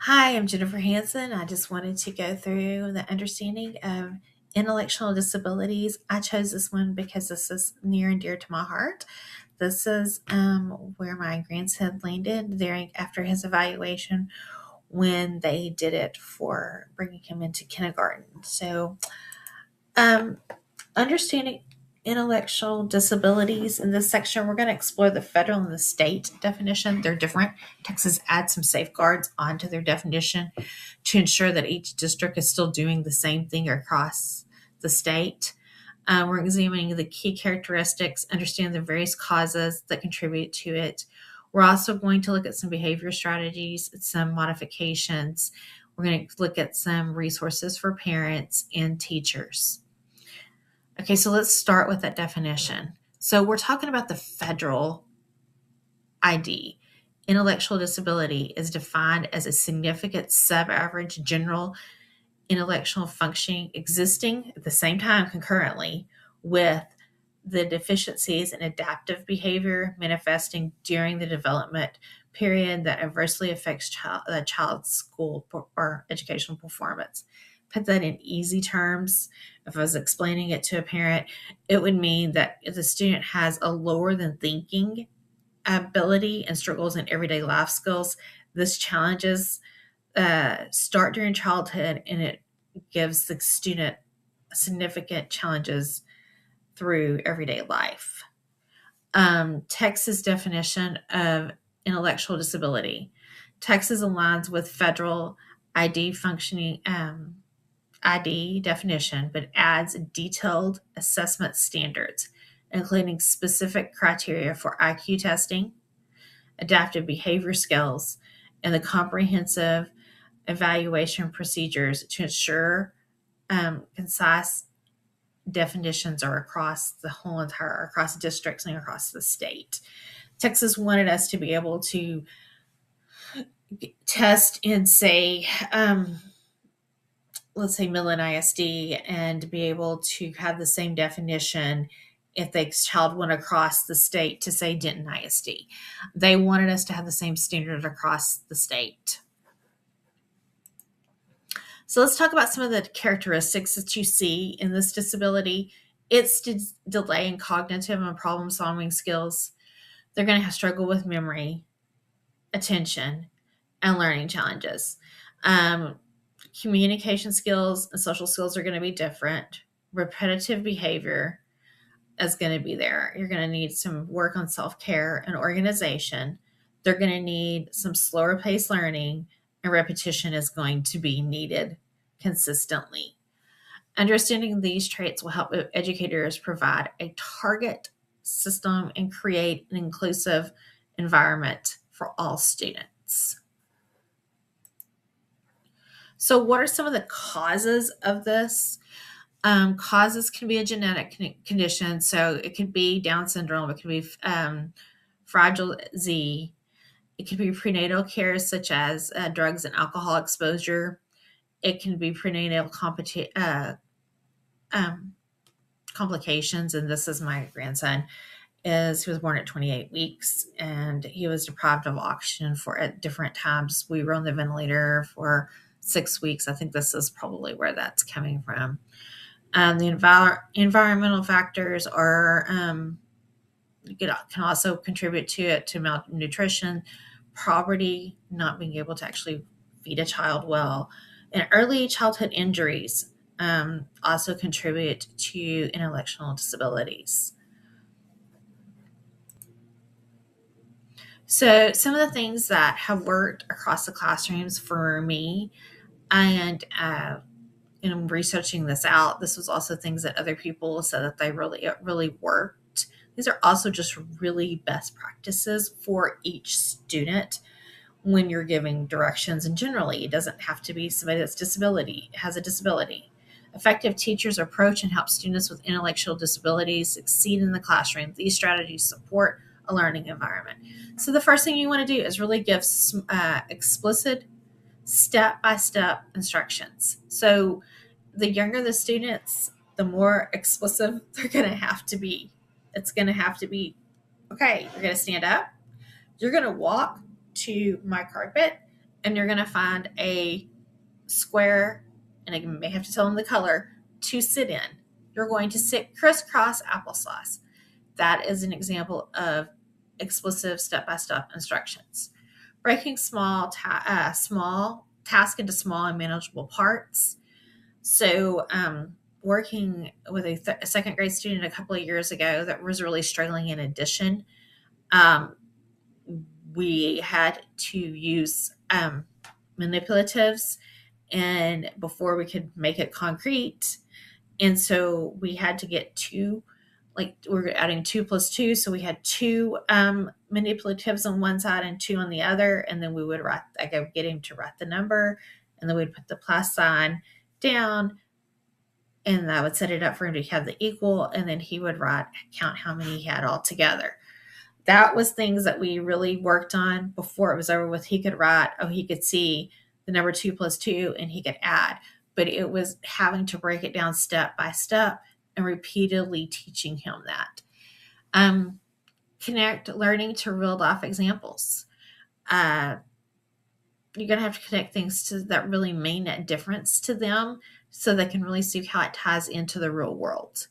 Hi, I'm Jennifer Hansen. I just wanted to go through the understanding of intellectual disabilities. I chose this one because this is near and dear to my heart. This is where my grandson landed during after his evaluation when they did it for bringing him into kindergarten. So, um, understanding intellectual disabilities in this section, we're going to explore the federal and the state definition. They're different. Texas adds some safeguards onto their definition to ensure that each district is still doing the same thing across the state. We're examining the key characteristics, understand the various causes that contribute to it. We're also going to look at some behavior strategies, some modifications. We're going to look at some resources for parents and teachers. Okay, so let's start with that definition. So we're talking about the federal ID. Intellectual disability is defined as a significant sub-average general intellectual functioning existing at the same time concurrently with the deficiencies in adaptive behavior manifesting during the development period that adversely affects the child's school or educational performance. Put that in easy terms. If I was explaining it to a parent, it would mean that if the student has a lower than thinking ability and struggles in everyday life skills, this challenges start during childhood, and it gives the student significant challenges through everyday life. Texas definition of intellectual disability. Texas aligns with federal ID functioning ID definition, but adds detailed assessment standards, including specific criteria for IQ testing, adaptive behavior skills, and the comprehensive evaluation procedures to ensure concise definitions are across the whole entire, across districts and across the state. Texas wanted us to be able to test and say, let's say Millen ISD, and be able to have the same definition if the child went across the state to say Denton ISD. They wanted us to have the same standard across the state. So let's talk about some of the characteristics that you see in this disability. It's delay in cognitive and problem solving skills. They're going to have struggle with memory, attention, and learning challenges. Communication skills and social skills are going to be different. Repetitive behavior is going to be there. You're going to need some work on self care and organization. They're going to need some slower pace learning, and repetition is going to be needed consistently. Understanding these traits will help educators provide a target system and create an inclusive environment for all students. So, what are some of the causes of this? Causes can be a genetic condition. So, it could be Down syndrome, it could be Fragile Z, it could be prenatal care, such as drugs and alcohol exposure. It can be prenatal complications, and this is my grandson. He was born at 28 weeks, and he was deprived of oxygen for at different times. We were on the ventilator for 6 weeks. I think this is probably where that's coming from. The environmental factors are can also contribute to it, to malnutrition, poverty, not being able to actually feed a child well, and early childhood injuries also contribute to intellectual disabilities. So, some of the things that have worked across the classrooms for me, and in researching this out, this was also things that other people said that it really worked. These are also just really best practices for each student when you're giving directions. And generally, it doesn't have to be somebody has a disability. Effective teachers approach and help students with intellectual disabilities succeed in the classroom. These strategies support a learning environment. So the first thing you want to do is really give explicit step-by-step instructions. So the younger the students, the more explicit they're going to have to be. It's going to have to be, okay, you're going to stand up, you're going to walk to my carpet, and you're going to find a square, and I may have to tell them the color, to sit in. You're going to sit crisscross applesauce. That is an example of explicit step-by-step instructions. Breaking small task into small and manageable parts. So, working with a second grade student a couple of years ago that was really struggling in addition, um, we had to use manipulatives, and before we could make it concrete, and so we had to get two, like we're adding 2 plus 2, so we had two manipulatives on one side and two on the other, and then we would write, I would get him to write the number, and then we'd put the plus sign down, and I would set it up for him to have the equal, and then he would count how many he had all together. That was things that we really worked on before it was over with. He could write, he could see the number 2 plus 2, and he could add, but it was having to break it down step by step and repeatedly teaching him that. Connect learning to real life examples. You're going to have to connect things that really mean a difference to them so they can really see how it ties into the real world.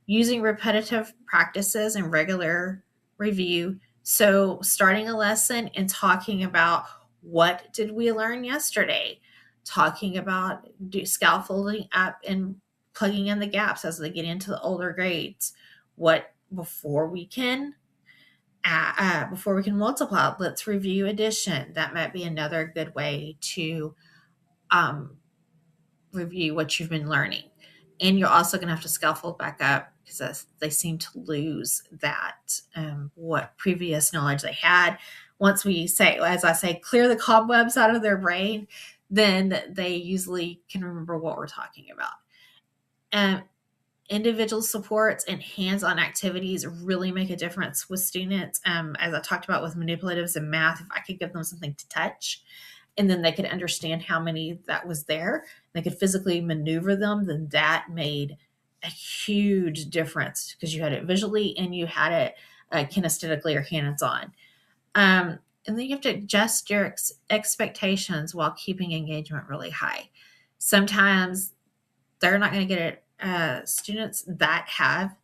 Using repetitive practices and regular review. So starting a lesson and talking about what did we learn yesterday, talking about scaffolding up and plugging in the gaps as they get into the older grades. Before we can multiply, let's review addition. That might be another good way to review what you've been learning. And you're also going to have to scaffold back up because they seem to lose that, what previous knowledge they had. Once we say, as I say, clear the cobwebs out of their brain, then they usually can remember what we're talking about. Individual supports and hands-on activities really make a difference with students. As I talked about with manipulatives and math, if I could give them something to touch, and then they could understand how many that was there, they could physically maneuver them, then that made a huge difference because you had it visually and you had it kinesthetically or hands-on. And then you have to adjust your expectations while keeping engagement really high. Sometimes they're not going to get it. Students that have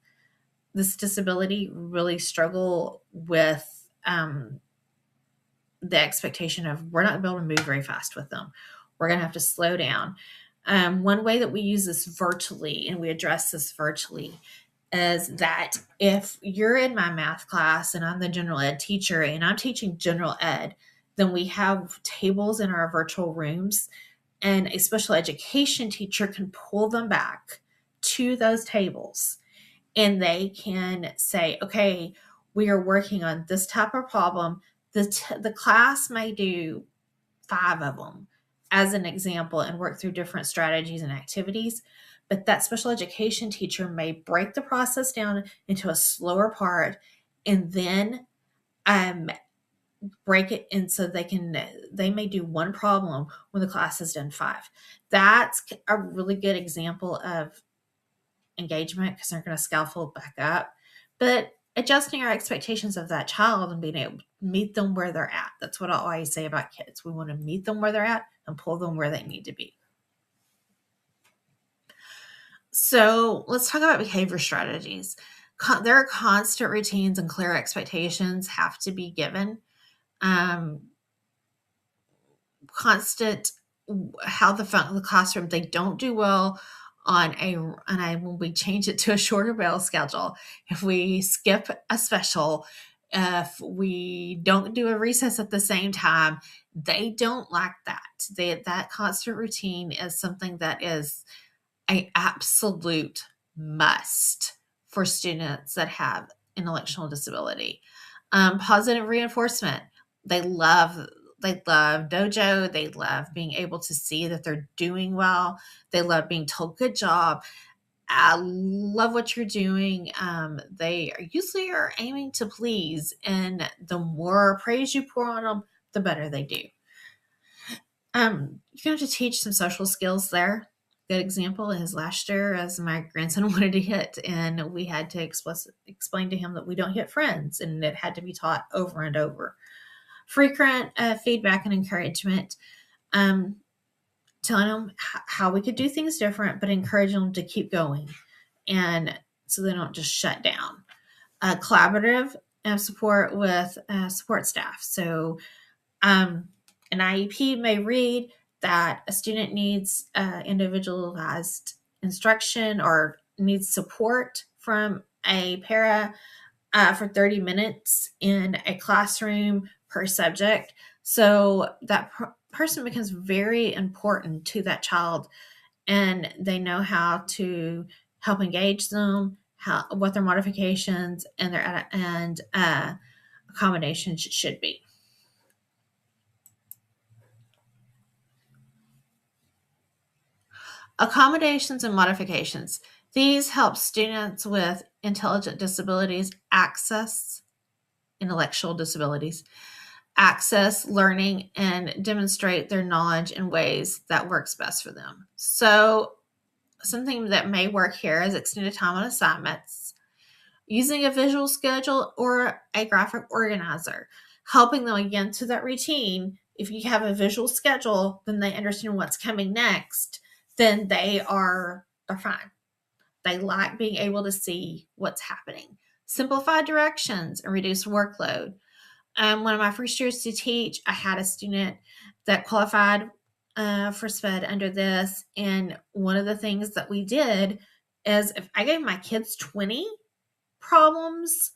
this disability really struggle with the expectation of we're not going to be able to move very fast with them. We're going to have to slow down. One way that we use this virtually, and we address this virtually, is that if you're in my math class and I'm the general ed teacher and I'm teaching general ed, then we have tables in our virtual rooms, and a special education teacher can pull them back to those tables, and they can say, okay, we are working on this type of problem. The class may do 5 of them as an example and work through different strategies and activities, but that special education teacher may break the process down into a slower part and then break it in so they may do 1 problem when the class has done 5. That's a really good example of engagement because they're going to scaffold back up, but adjusting our expectations of that child and being able to meet them where they're at. That's what I always say about kids. We want to meet them where they're at and pull them where they need to be. So let's talk about behavior strategies. There are constant routines and clear expectations have to be given. Constant how the classroom, they don't do well when we change it to a shorter bell schedule, if we skip a special, if we don't do a recess at the same time, they don't like that. That constant routine is something that is an absolute must for students that have intellectual disability. Positive reinforcement. They love dojo. They love being able to see that they're doing well. They love being told, good job. I love what you're doing. They usually are aiming to please, and the more praise you pour on them, the better they do. You're going to have to teach some social skills there. Good example is last year, as my grandson wanted to hit, and we had to explain to him that we don't hit friends, and it had to be taught over and over. Frequent feedback and encouragement. Um, Telling them how we could do things different, but encouraging them to keep going, and so they don't just shut down. Collaborative support with support staff. So an IEP may read that a student needs individualized instruction or needs support from a para for 30 minutes in a classroom per subject. So that person becomes very important to that child, and they know how to help engage them, how what their modifications and their accommodations should be. Accommodations and modifications. These help students with intelligent disabilities access intellectual disabilities, access learning, and demonstrate their knowledge in ways that works best for them. So something that may work here is extended time on assignments, using a visual schedule or a graphic organizer, helping them again to that routine. If you have a visual schedule, then they understand what's coming next, then they're fine. They like being able to see what's happening. Simplify directions and reduce workload. One of my first years to teach, I had a student that qualified for SPED under this. And one of the things that we did is if I gave my kids 20 problems,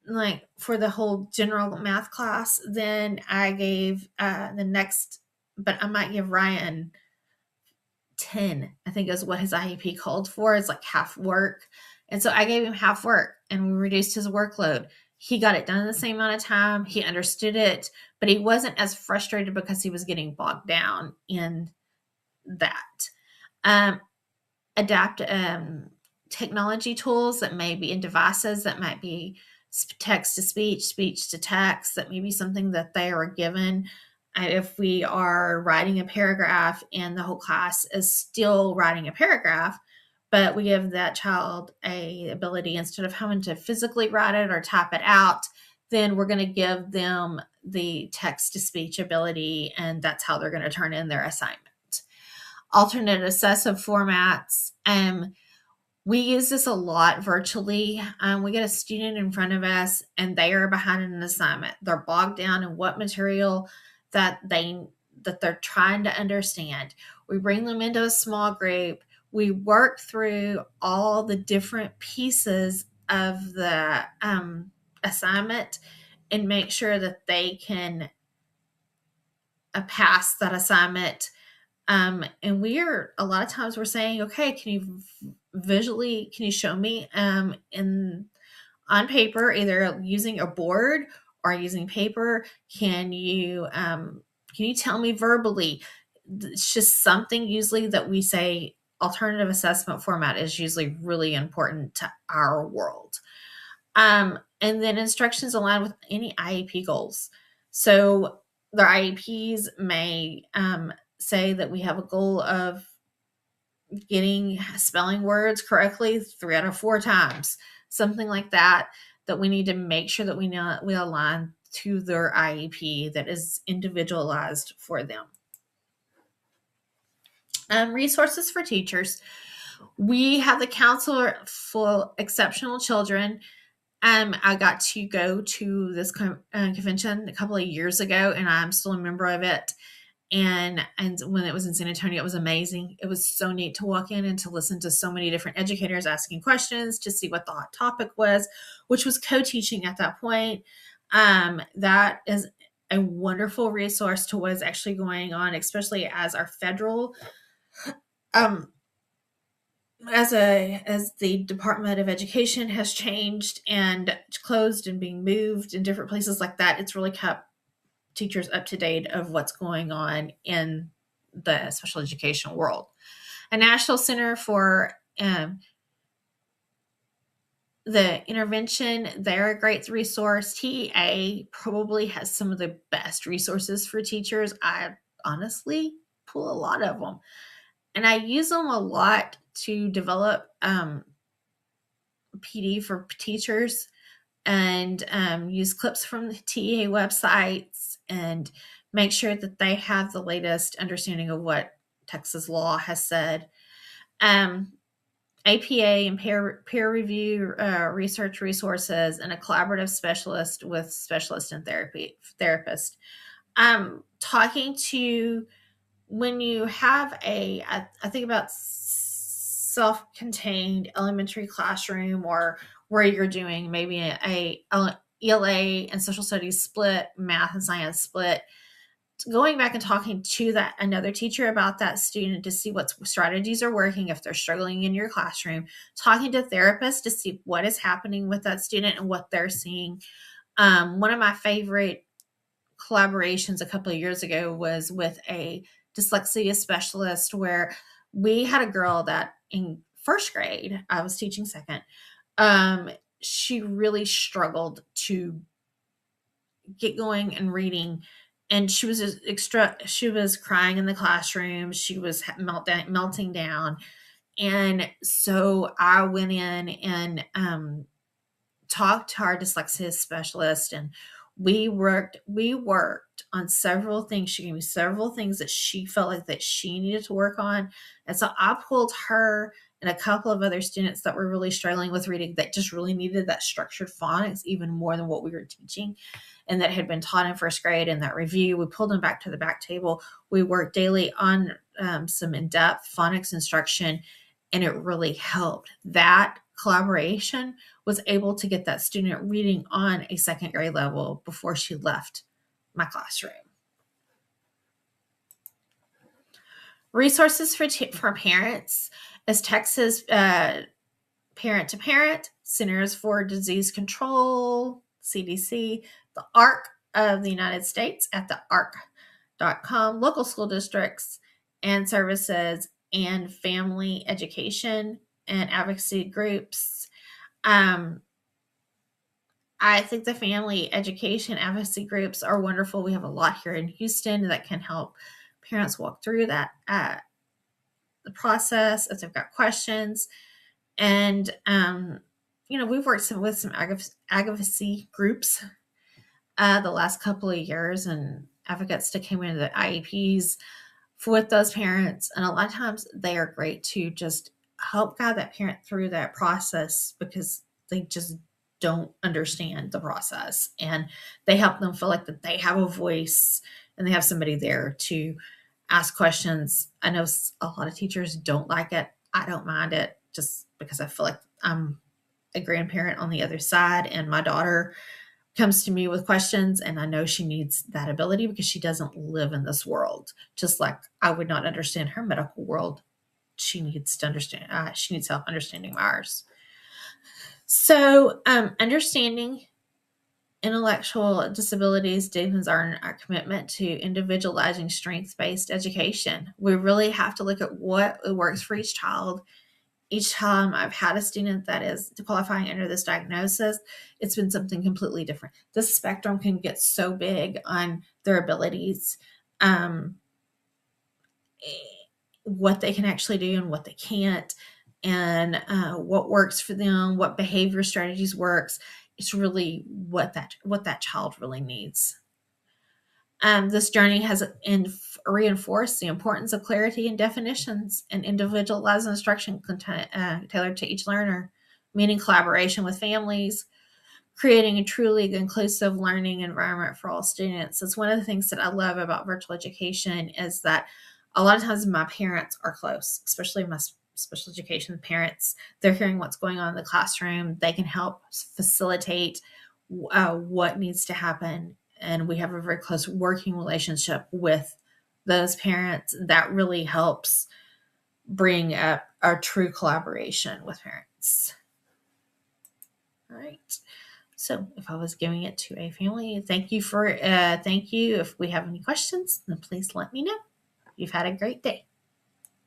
like for the whole general math class, then I gave the next, but I might give Ryan 10, I think is what his IEP called for. It's like half work. And so I gave him half work and we reduced his workload. He got it done in the same amount of time. He understood it, but he wasn't as frustrated because he was getting bogged down in that. Um, adapt technology tools that may be in devices that might be text to speech, speech to text, that may be something that they are given. If we are writing a paragraph and the whole class is still writing a paragraph, but we give that child a ability instead of having to physically write it or type it out, then we're going to give them the text to speech ability, and that's how they're going to turn in their assignment. Alternate assessive formats. We use this a lot virtually. We get a student in front of us and they are behind an assignment. They're bogged down in what material that they're trying to understand. We bring them into a small group. We work through all the different pieces of the assignment and make sure that they can pass that assignment. And a lot of times we're saying, okay, can you show me on paper, either using a board or using paper? Can you tell me verbally? It's just something usually that we say alternative assessment format is usually really important to our world. And then instructions align with any IEP goals. So their IEPs may say that we have a goal of getting spelling words correctly 3 out of 4 times, something like that, that we need to make sure that we align to their IEP that is individualized for them. Resources for teachers. We have the Counselor for Exceptional Children. I got to go to this convention a couple of years ago, and I'm still a member of it. And when it was in San Antonio, it was amazing. It was so neat to walk in and to listen to so many different educators asking questions to see what the hot topic was, which was co-teaching at that point. That is a wonderful resource to what is actually going on, especially as our federal, as the Department of Education has changed and closed and being moved in different places like that. It's really kept teachers up to date of what's going on in the special education world. A National Center for the Intervention, they're a great resource. TEA probably has some of the best resources for teachers. I honestly pull a lot of them, and I use them a lot to develop PD for teachers and use clips from the TEA websites and make sure that they have the latest understanding of what Texas law has said. Um, APA and peer review research resources, and a collaborative specialist with specialist in therapist. Talking to when you have I think about self-contained elementary classroom, or where you're doing maybe ELA and social studies split, math and science split, going back and talking to that another teacher about that student to see what strategies are working if they're struggling in your classroom, talking to therapists to see what is happening with that student and what they're seeing. One of my favorite collaborations a couple of years ago was with a dyslexia specialist, where we had a girl that in first grade, I was teaching second, she really struggled to get going and reading, and she was she was crying in the classroom, she was melting down. And so I went in and talked to our dyslexia specialist, and we worked on several things. She gave me several things that she felt like that she needed to work on. And so I pulled her and a couple of other students that were really struggling with reading, that just really needed that structured phonics even more than what we were teaching, and that had been taught in first grade. In that review, we pulled them back to the back table. We worked daily on some in-depth phonics instruction, and it really helped. That collaboration was able to get that student reading on a second grade level before she left my classroom. Resources for parents is Texas Parent to Parent, Centers for Disease Control, CDC, the ARC of the United States at the ARC.com, local school districts and services, and family education and advocacy groups. I think the family education advocacy groups are wonderful. We have a lot here in Houston that can help parents walk through that the process if they've got questions. And we've worked with some advocacy groups the last couple of years, and advocates to come into the IEPs with those parents. And a lot of times they are great to just help guide that parent through that process, because they just don't understand the process, and they help them feel like that they have a voice and they have somebody there to ask questions. I know a lot of teachers don't like it. I don't mind it, just because I feel like I'm a grandparent on the other side, and my daughter comes to me with questions, and I know she needs that ability because she doesn't live in this world. Just like I would not understand her medical world, she needs to understand. She needs help understanding ours. So, understanding intellectual disabilities deepens our commitment to individualizing strengths-based education. We really have to look at what works for each child. Each time I've had a student that is qualifying under this diagnosis, it's been something completely different. The spectrum can get so big on their abilities, what they can actually do and what they can't, and what works for them, what behavior strategies works. It's really what that child really needs. This journey has reinforced the importance of clarity and definitions and individualized instruction tailored to each learner, meaning collaboration with families, creating a truly inclusive learning environment for all students. It's one of the things that I love about virtual education, is that a lot of times my parents are close, especially my special education parents. They're hearing what's going on in the classroom. They can help facilitate what needs to happen. And we have a very close working relationship with those parents. That really helps bring up our true collaboration with parents. All right. So if I was giving it to a family, thank you. If we have any questions, then please let me know. You've had a great day.